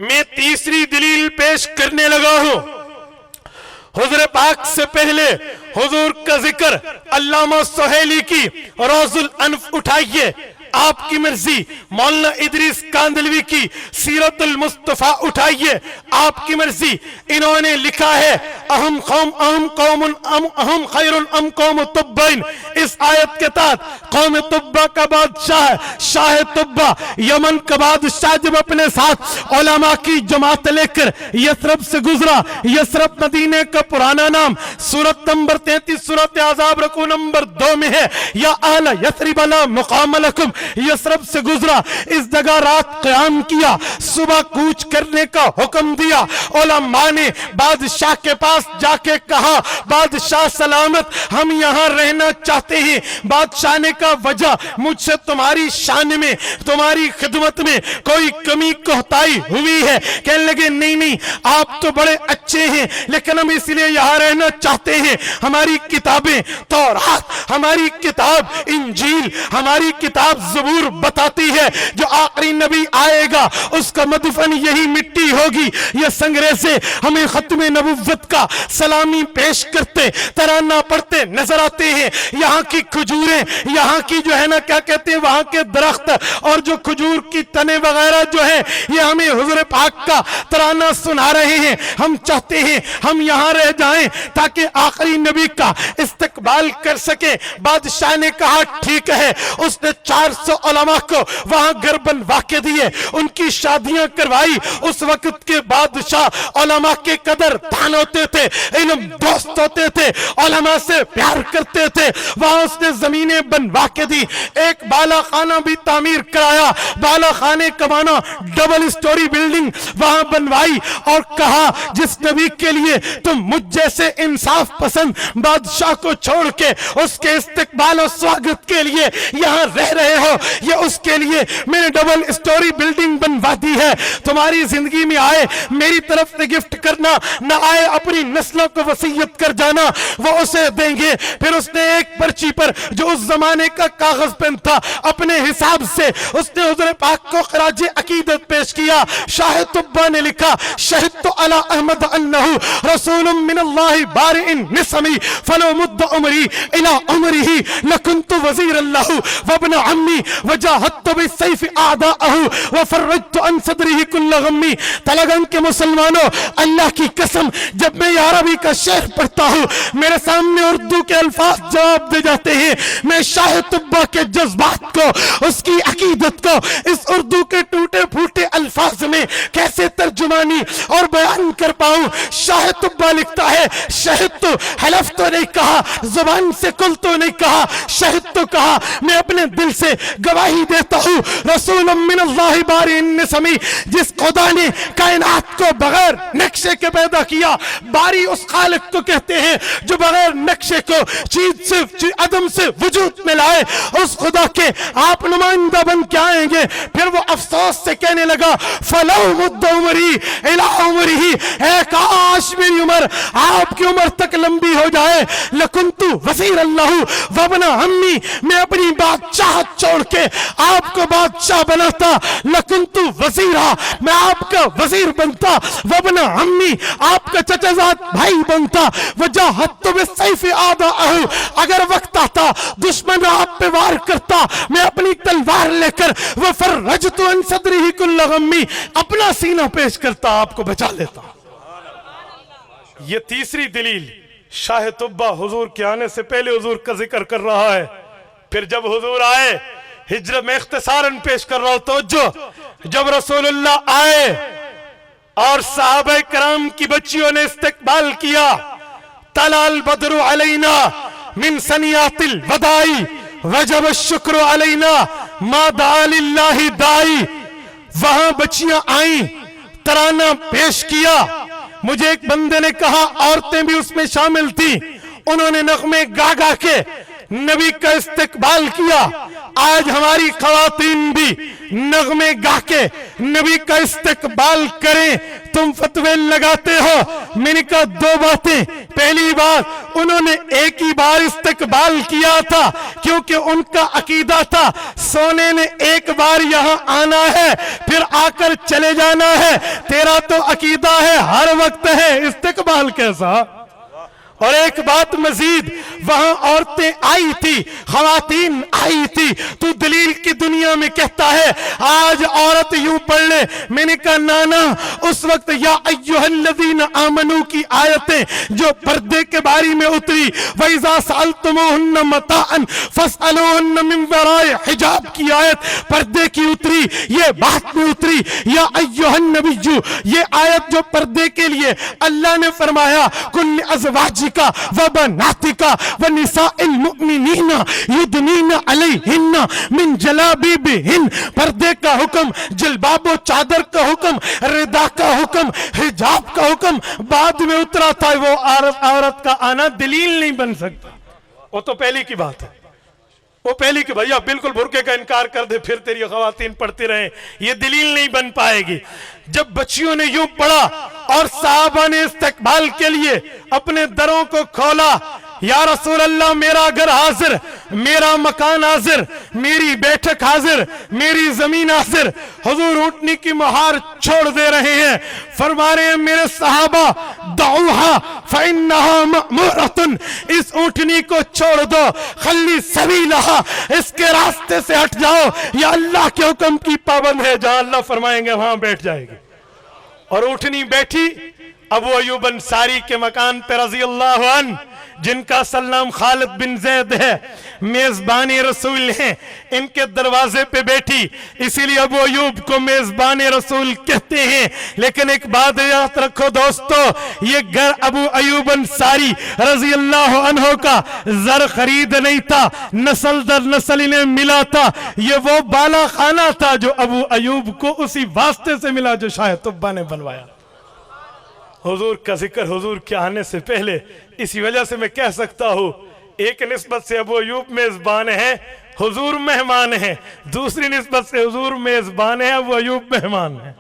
میں تیسری دلیل پیش کرنے لگا ہوں۔ حضور پاک سے پہلے حضور کا ذکر علامہ سہیلی کی روض الانف اٹھائیے، آپ کی مرضی مولانا ادریس کاندلوی کی سیرت المصطفیٰ اٹھائیے، آپ کی مرضی۔ انہوں نے لکھا ہے اہم خیر ام قوم تبین، اس آیت کے تحت قوم تبہ کا بادشاہ شاہ تبہ یمن کا بادشاہ جب اپنے ساتھ علماء کی جماعت لے کر یثرب سے گزرا، یثرب مدینے کا پرانا نام، سورت نمبر 33 سورت احزاب رکوع نمبر 2 میں ہے، یا اہل یثرب لا مقام لکم، یثرب سے گزرا، اس جگہ رات قیام کیا، صبح کوچ کرنے کا حکم دیا۔ علماء نے بادشاہ کے پاس جا کے کہا بادشاہ سلامت ہم یہاں رہنا چاہتے ہیں۔ بادشاہ نے کہا وجہ مجھ سے تمہاری شان میں تمہاری خدمت میں کوئی کمی کوتاہی ہوئی ہے؟ کہنے لگے نہیں آپ تو بڑے اچھے ہیں، لیکن ہم اس لیے یہاں رہنا چاہتے ہیں، ہماری کتابیں تورات، ہماری کتاب انجیل، ہماری کتاب زبور بتاتی ہے جو آخری نبی آئے گا اس کا مدفن یہی مٹی ہوگی۔ یہ سنگریزے ہمیں ختم نبوت کا سلامی پیش کرتے ترانہ پڑھتے نظر آتے ہیں۔ یہاں کی کھجوریں، یہاں کی جو ہے نا کیا کہتے ہیں وہاں کے درخت اور جو کھجور کی تنے وغیرہ جو ہیں یہ ہمیں حضور پاک کا ترانہ سنا رہے ہیں۔ ہم چاہتے ہیں ہم یہاں رہ جائیں تاکہ آخری نبی کا استقبال کر سکیں۔ بادشاہ نے کہا ٹھیک ہے۔ اس نے 400 علماء کو وہاں گھر بنوا کے دیے، ان کی شادیاں کروائی۔ اس وقت کے بادشاہ علماء کے قدر دان ہوتے تھے، علم دوست ہوتے تھے، علماء سے پیار کرتے تھے۔ وہاں اس نے زمینیں بنوا کے دی، ایک بالا خانہ بھی تعمیر کرایا، بالا خانے کا معنی ڈبل سٹوری بلڈنگ وہاں بنوائی، اور کہا جس نبی کے لیے تم مجھ جیسے انصاف پسند بادشاہ کو چھوڑ کے اس کے استقبال و سواگت کے لیے یہاں رہ رہے ہو، یہ اس کے لیے میں نے ڈبل سٹوری بلڈنگ بنوا دی ہے۔ تمہاری زندگی میں آئے میری طرف سے گفٹ کرنا، نہ آئے اپنی نسلوں کو وصیت کر جانا، وہ اسے دیں گے۔ پھر اس نے ایک پرچی پر جو اس زمانے کا کاغذ پین تھا اپنے حساب سے اس نے حضور پاک کو خراج عقیدت پیش کیا۔ شاہ طبہ نے لکھا شہدت علی احمد انہ رسول من اللہ بارئ نسمی فلو مد عمری الى عمرہ لکنت وزیر اللہ وابن عمی وجاہدت بالسیف اعداءہ وفرجت عن صدرہ کل غمی۔ تلگن کے مسلمانوں، اللہ کی قسم جب میں یہ عربی کا شعر پڑھتا ہوں میرے سامنے اردو کے الفاظ جواب دے جاتے ہیں۔ میں شاہ طبہ کے جذبات کو، اس کی عقیدت کو اس اردو کے ٹوٹے پھوٹے الفاظ میں کیسے ترجمانی اور بیان کر پاؤں۔ شاہ طبہ لکھتا ہے شہد تو حلف تو نہیں کہا، زبان سے کل تو نہیں کہا، شہد تو کہا، میں اپنے دل سے گواہی دیتا ہوں رسول من اللہ بارئ نسمی، جس خدا نے کائنات کو بغیر نقشے کے پیدا کیا۔ باری اس خالق کو کہتے ہیں جو بغیر نقشے کو چیز سے عدم سے وجود میں لائے۔ اس خدا کے آپ نمائندہ بن کے آئیں گے۔ پھر وہ افسوس سے کہنے لگا فلو مد عمری الی عمرہ، اے کاش میری عمر آپ کی عمر تک لمبی ہو جائے، لکنت وزیر اللہ وابن عمی، میں اپنی بادشاہت چھوڑ کے آپ کو بادشاہ بناتا، لکنت وزیرہ، میں آپ کا وزیر بنتا، وابن عمی، آپ کا چچا زاد بھائی بنتا، وجاہدت بالسیف اعداءہ، اگر وقت آتا دشمن آپ پہ وار کرتا میں اپنی تلوار لے کر وفرجت عن صدرہ کل غمی، اپنا سینہ پیش کرتا آپ کو بچا لیتا۔ یہ تیسری دلیل شاہ طبہ حضور کے آنے سے پہلے حضور کا ذکر کر رہا ہے۔ پھر جب حضور آئے، ہجرت میں اختصاراً پیش کر رہا ہوں توجہ، جب رسول اللہ آئے اور صحابہ کرام کی بچیوں نے استقبال کیا، طلع البدر علینا من ثنیات الوداع وجب الشکر علینا ما دعا للہ داعی، وہاں بچیاں آئیں، ترانہ پیش کیا۔ مجھے ایک بندے نے کہا عورتیں بھی اس میں شامل تھیں، انہوں نے نغمے گا گا کے نبی کا استقبال کیا۔ آج ہماری خواتین بھی نغمے گا کے نبی کا استقبال کریں۔ تم فتوے لگاتے ہو، میں نے کہا دو باتیں، پہلی بات انہوں نے ایک ہی بار استقبال کیا تھا کیونکہ ان کا عقیدہ تھا سونے نے ایک بار یہاں آنا ہے پھر آ کر چلے جانا ہے، تیرا تو عقیدہ ہے ہر وقت ہے، استقبال کیسا؟ اور ایک بات مزید، وہاں عورتیں آئی تھی، خواتین آئی تھی، تو دلیل کی دنیا میں کہتا ہے آج عورت یوں پڑھ لے۔ میں نے کہا نانا، اس وقت یا ایھا الذین آمنوا کی آیتیں جو پردے کے بارے میں اتری، وَإِذَا سَأَلْتُمُوهُنَّ مَتَاعًا فَاسْأَلُوهُنَّ مِنْ وَرَاءِ حجاب کی آیت پردے کی اتری، یہ بات میں اتری یا ایھا النبی، یہ آیت جو پردے کے لیے اللہ نے فرمایا کل ازواج وبناتک ونساء المؤمنین یدنین علیہن من جلابیبہن، پردے کا حکم، جلباب و چادر کا حکم، ردا کا حکم، حجاب کا حکم بعد میں اترا تھا۔ وہ عورت کا آنا دلیل نہیں بن سکتا، وہ تو پہلی کی بات ہے، وہ پہلی کہ بھیا بالکل برقعے کا انکار کر دے پھر تیری خواتین پڑھتی رہیں، یہ دلیل نہیں بن پائے گی۔ جب بچیوں نے یوں پڑھا اور صحابہ نے استقبال کے لیے اپنے دروں کو کھولا، یا رسول اللہ میرا گھر حاضر، میرا مکان حاضر، میری بیٹھک حاضر، میری زمین حاضر، حضور اونٹنی کی مہار چھوڑ دے رہے ہیں، فرما رہے ہیں میرے صحابہ دعوها فإنها مأمورة، اس اونٹنی کو چھوڑ دو، خلی سبیلها، اس کے راستے سے ہٹ جاؤ، یا اللہ کے حکم کی پابند ہے، جہاں اللہ فرمائیں گے وہاں بیٹھ جائے گی۔ اور اونٹنی بیٹھی ابو ایوب انصاری کے مکان پہ رضی اللہ عنہ، جن کا سلام خالد بن زید ہے، میزبان رسول ہیں، ان کے دروازے پہ بیٹھی، اسی لیے ابو ایوب کو میزبان رسول کہتے ہیں۔ لیکن ایک بات یاد رکھو دوستو، یہ گھر ابو ایوب انصاری رضی اللہ عنہ کا زر خرید نہیں تھا، نسل در نسل انہیں ملا تھا، یہ وہ بالا خانہ تھا جو ابو ایوب کو اسی واسطے سے ملا جو شاہ طبہ نے بنوایا۔ حضور کا ذکر حضور کے آنے سے پہلے، اسی وجہ سے میں کہہ سکتا ہوں ایک نسبت سے ابو ایوب میزبان ہیں، حضور مہمان ہیں، دوسری نسبت سے حضور میزبان ہیں، ابو ایوب مہمان ہیں۔